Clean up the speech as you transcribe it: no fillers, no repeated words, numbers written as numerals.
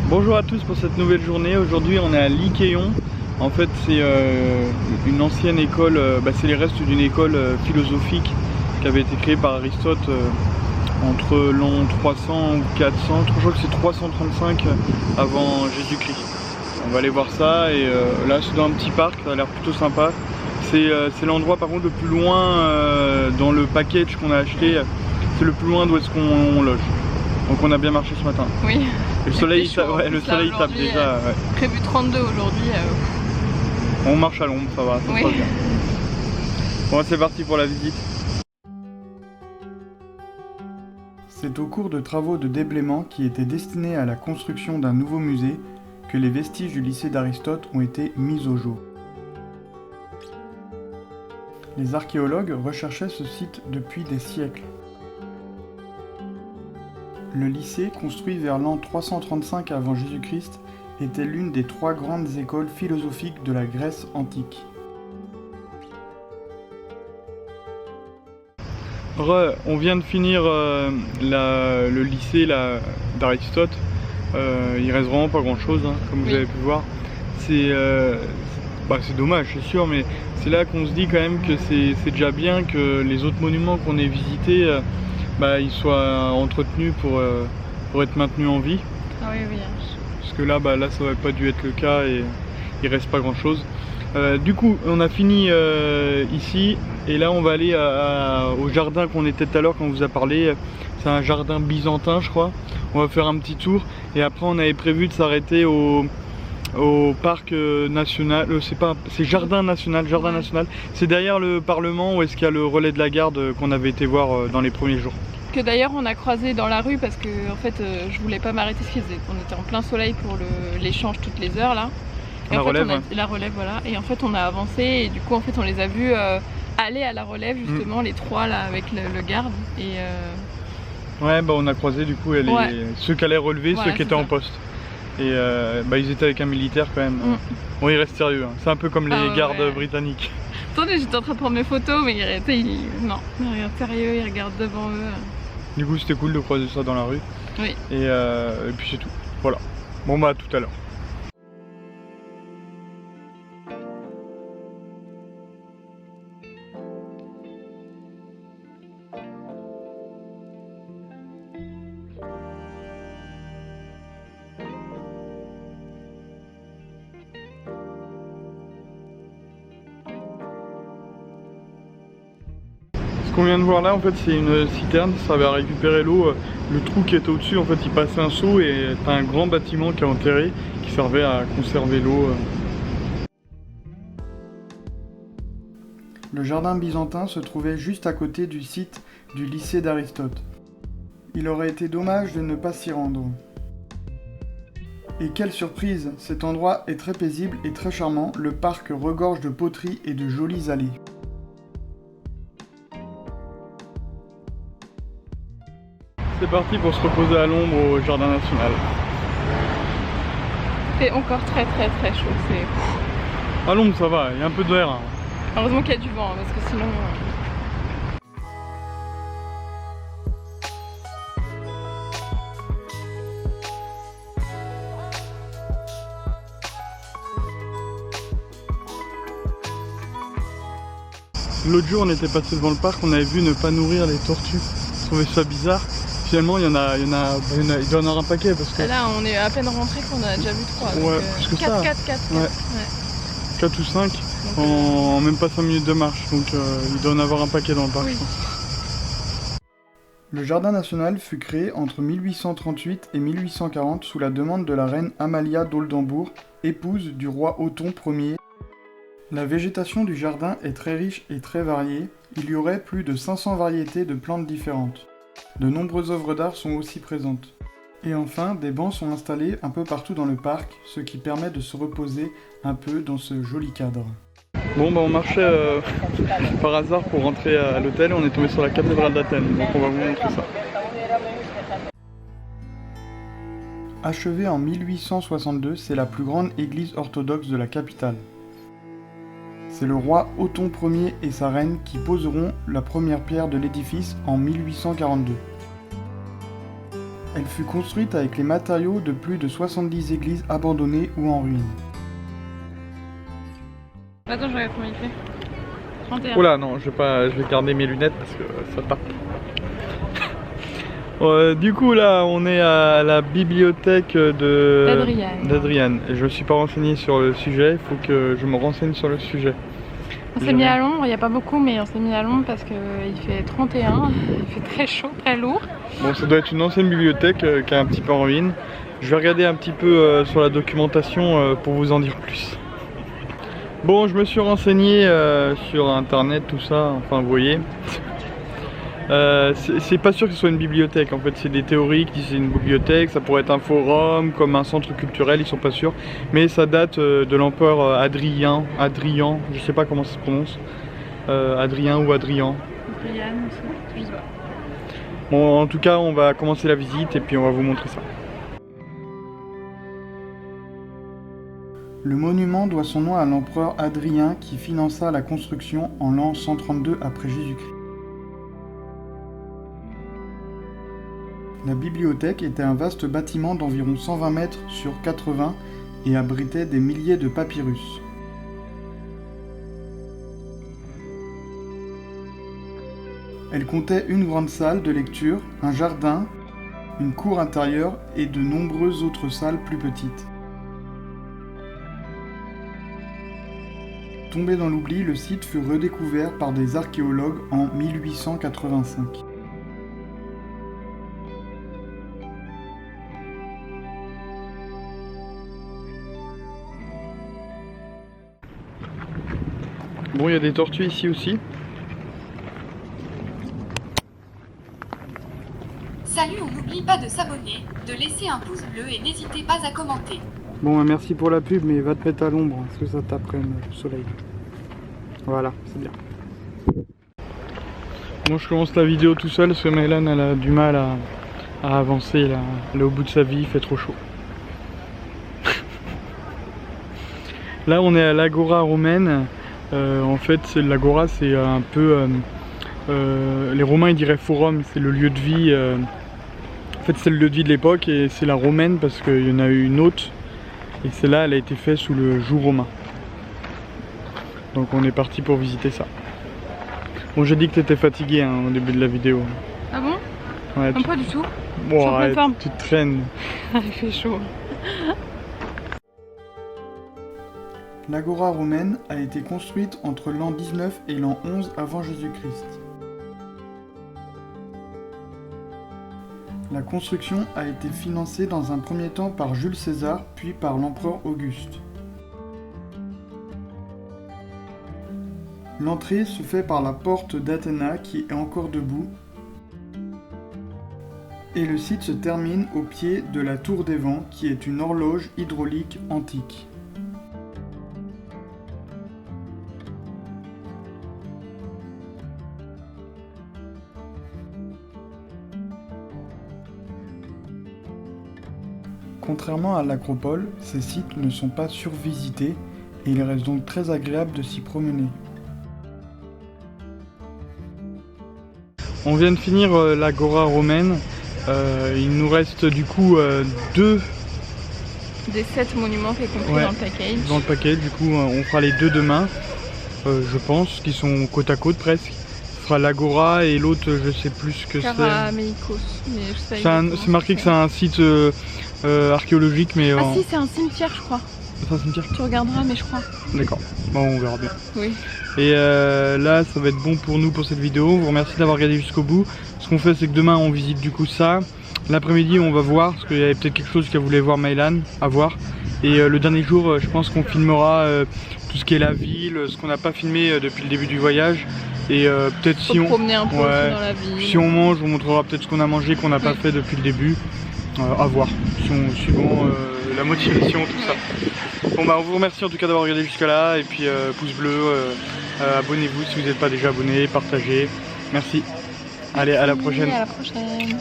Bonjour à tous pour cette nouvelle journée. Aujourd'hui on est à Lykéon. En fait c'est une ancienne école, c'est les restes d'une école philosophique qui avait été créée par Aristote entre l'an 300 ou 400, je crois que c'est 335 avant Jésus-Christ. On va aller voir ça et là c'est dans un petit parc, ça a l'air plutôt sympa. C'est l'endroit par contre le plus loin dans le package qu'on a acheté, c'est le plus loin d'où est-ce qu'on loge. Donc on a bien marché ce matin. Oui. Et le soleil, le soleil tape déjà. Ouais. Prévu 32 aujourd'hui. On marche à l'ombre, ça va, ça oui. se passe bien. Bon, c'est parti pour la visite. C'est au cours de travaux de déblaiement qui étaient destinés à la construction d'un nouveau musée que les vestiges du lycée d'Aristote ont été mis au jour. Les archéologues recherchaient ce site depuis des siècles. Le lycée, construit vers l'an 335 avant Jésus-Christ, était l'une des 3 grandes écoles philosophiques de la Grèce antique. On vient de finir le lycée d'Aristote. Il reste vraiment pas grand chose, hein, comme vous avez pu voir. C'est dommage, c'est sûr, mais c'est là qu'on se dit quand même que c'est déjà bien que les autres monuments qu'on ait visités ils soient entretenus pour être maintenus en vie. Ah oui, oui. Parce que là ça n'aurait pas dû être le cas et il reste pas grand chose. Du coup on a fini ici et là on va aller au jardin qu'on était tout à l'heure quand on vous a parlé. C'est un jardin byzantin je crois. On va faire un petit tour et après on avait prévu de s'arrêter au parc national, c'est jardin national, c'est derrière le parlement où est-ce qu'il y a le relais de la garde qu'on avait été voir dans les premiers jours. Que d'ailleurs on a croisé dans la rue parce que en fait je voulais pas m'arrêter parce qu'on était en plein soleil pour l'échange toutes les heures là. Et la relève, la relève voilà, et en fait on a avancé et du coup en fait on les a vus aller à la relève justement les 3 là avec le garde et ouais on a croisé du coup ceux qui allaient relever, ceux qui étaient en poste. Et ils étaient avec un militaire quand même. Bon, ils restent sérieux, hein. C'est un peu comme les gardes britanniques. Attendez, j'étais en train de prendre mes photos, mais non, ils regardent sérieux, ils regardent devant eux. Du coup, c'était cool de croiser ça dans la rue. Oui. Et puis c'est tout. Voilà. Bon, à tout à l'heure. Ce qu'on vient de voir là en fait c'est une citerne, ça va récupérer l'eau, le trou qui était au-dessus en fait il passait un seau et t'as un grand bâtiment qui est enterré qui servait à conserver l'eau. Le jardin byzantin se trouvait juste à côté du site du lycée d'Aristote. Il aurait été dommage de ne pas s'y rendre. Et quelle surprise, cet endroit est très paisible et très charmant, le parc regorge de poteries et de jolies allées. C'est parti pour se reposer à l'ombre au jardin national. C'est encore très chaud. À l'ombre ça va, il y a un peu d'air. Hein. Heureusement qu'il y a du vent parce que sinon... L'autre jour on était passé devant le parc, on avait vu ne pas nourrir les tortues. Je trouvais ça bizarre. Finalement il doit en avoir un paquet parce que... Là on est à peine rentré qu'on en a déjà vu 3. Ouais, plus que 4, ça. 4 ou 5 en même pas 5 minutes de marche. Donc il doit en avoir un paquet dans le parc. Oui. Je pense. Le jardin national fut créé entre 1838 et 1840 sous la demande de la reine Amalia d'Oldenbourg, épouse du roi Othon Ier. La végétation du jardin est très riche et très variée, il y aurait plus de 500 variétés de plantes différentes. De nombreuses œuvres d'art sont aussi présentes. Et enfin, des bancs sont installés un peu partout dans le parc, ce qui permet de se reposer un peu dans ce joli cadre. Bon on marchait par hasard pour rentrer à l'hôtel et on est tombé sur la cathédrale d'Athènes, donc on va vous montrer ça. Achevée en 1862, c'est la plus grande église orthodoxe de la capitale. C'est le roi Othon Ier et sa reine qui poseront la première pierre de l'édifice en 1842. Elle fut construite avec les matériaux de plus de 70 églises abandonnées ou en ruine. Attends, je regarde combien il fait. 31. Oula, non, je vais garder mes lunettes parce que ça tape. Du coup, là, on est à la bibliothèque d'Adriane. Je ne suis pas renseigné sur le sujet, il faut que je me renseigne sur le sujet. On s'est mis à l'ombre, il n'y a pas beaucoup, mais on s'est mis à l'ombre parce qu'il fait 31, il fait très chaud, très lourd. Bon, ça doit être une ancienne bibliothèque qui est un petit peu en ruine. Je vais regarder un petit peu sur la documentation pour vous en dire plus. Bon, je me suis renseigné sur internet, tout ça, enfin vous voyez. C'est pas sûr que ce soit une bibliothèque, en fait c'est des théories qui disent que c'est une bibliothèque, ça pourrait être un forum, comme un centre culturel, ils sont pas sûrs. Mais ça date de l'empereur Adrien, je sais pas comment ça se prononce. Adrien ou Adrian. Adrian, je sais pas. Bon, en tout cas on va commencer la visite et puis on va vous montrer ça. Le monument doit son nom à l'empereur Adrien qui finança la construction en l'an 132 après Jésus-Christ. La bibliothèque était un vaste bâtiment d'environ 120 mètres sur 80 et abritait des milliers de papyrus. Elle comptait une grande salle de lecture, un jardin, une cour intérieure et de nombreuses autres salles plus petites. Tombé dans l'oubli, le site fut redécouvert par des archéologues en 1885. Bon, il y a des tortues ici aussi. Salut, on n'oublie pas de s'abonner, de laisser un pouce bleu et n'hésitez pas à commenter. Bon, merci pour la pub, mais va te mettre à l'ombre, parce que ça tape quand même le soleil. Voilà, c'est bien. Bon, je commence la vidéo tout seul parce que Maëlan elle a du mal à avancer, là. Elle est au bout de sa vie, il fait trop chaud. Là, on est à l'Agora romaine. En fait, l'Agora, c'est un peu... les Romains, ils diraient forum, c'est le lieu de vie. En fait, c'est le lieu de vie de l'époque et c'est la romaine parce qu'il y en a eu une autre. Et celle-là, elle a été faite sous le joug romain. Donc on est parti pour visiter ça. Bon, j'ai dit que tu étais fatigué hein, au début de la vidéo. Ah bon? Ouais, Pas du tout. Bon, Je suis en pleine arrête, forme. tu te traînes. Il fait chaud. L'Agora romaine a été construite entre l'an 19 et l'an 11 avant Jésus-Christ. La construction a été financée dans un premier temps par Jules César, puis par l'empereur Auguste. L'entrée se fait par la porte d'Athéna qui est encore debout, et le site se termine au pied de la Tour des Vents qui est une horloge hydraulique antique. Contrairement à l'Acropole, ces sites ne sont pas survisités et il reste donc très agréable de s'y promener. On vient de finir l'Agora romaine. Il nous reste du coup deux Des 7 monuments qui est compris dans le package. Dans le package, du coup on fera les deux demain, je pense, qui sont côte à côte presque. On fera l'Agora et l'autre je sais plus ce que c'est. Karameikos. C'est marqué que c'est un site archéologique mais... Ah si, c'est un cimetière je crois. C'est un cimetière? Tu regarderas mais je crois. D'accord, bon on verra bien. Oui. Et là ça va être bon pour nous pour cette vidéo, on vous remercie d'avoir regardé jusqu'au bout. Ce qu'on fait c'est que demain on visite du coup ça. L'après-midi on va voir, parce qu'il y avait peut-être quelque chose qu'elle voulait voir Maëlan, à voir. Et le dernier jour je pense qu'on filmera tout ce qui est la ville, ce qu'on n'a pas filmé depuis le début du voyage. Et peut-être si on... promener un peu aussi dans la ville. Si on mange, on montrera peut-être ce qu'on a mangé qu'on n'a pas fait depuis le début. À voir, suivant la motivation, tout ça. Bon bah on vous remercie en tout cas d'avoir regardé jusqu'à là. Et puis pouce bleu, abonnez-vous si vous n'êtes pas déjà abonné, partagez. Merci. Allez, à la prochaine. À la prochaine.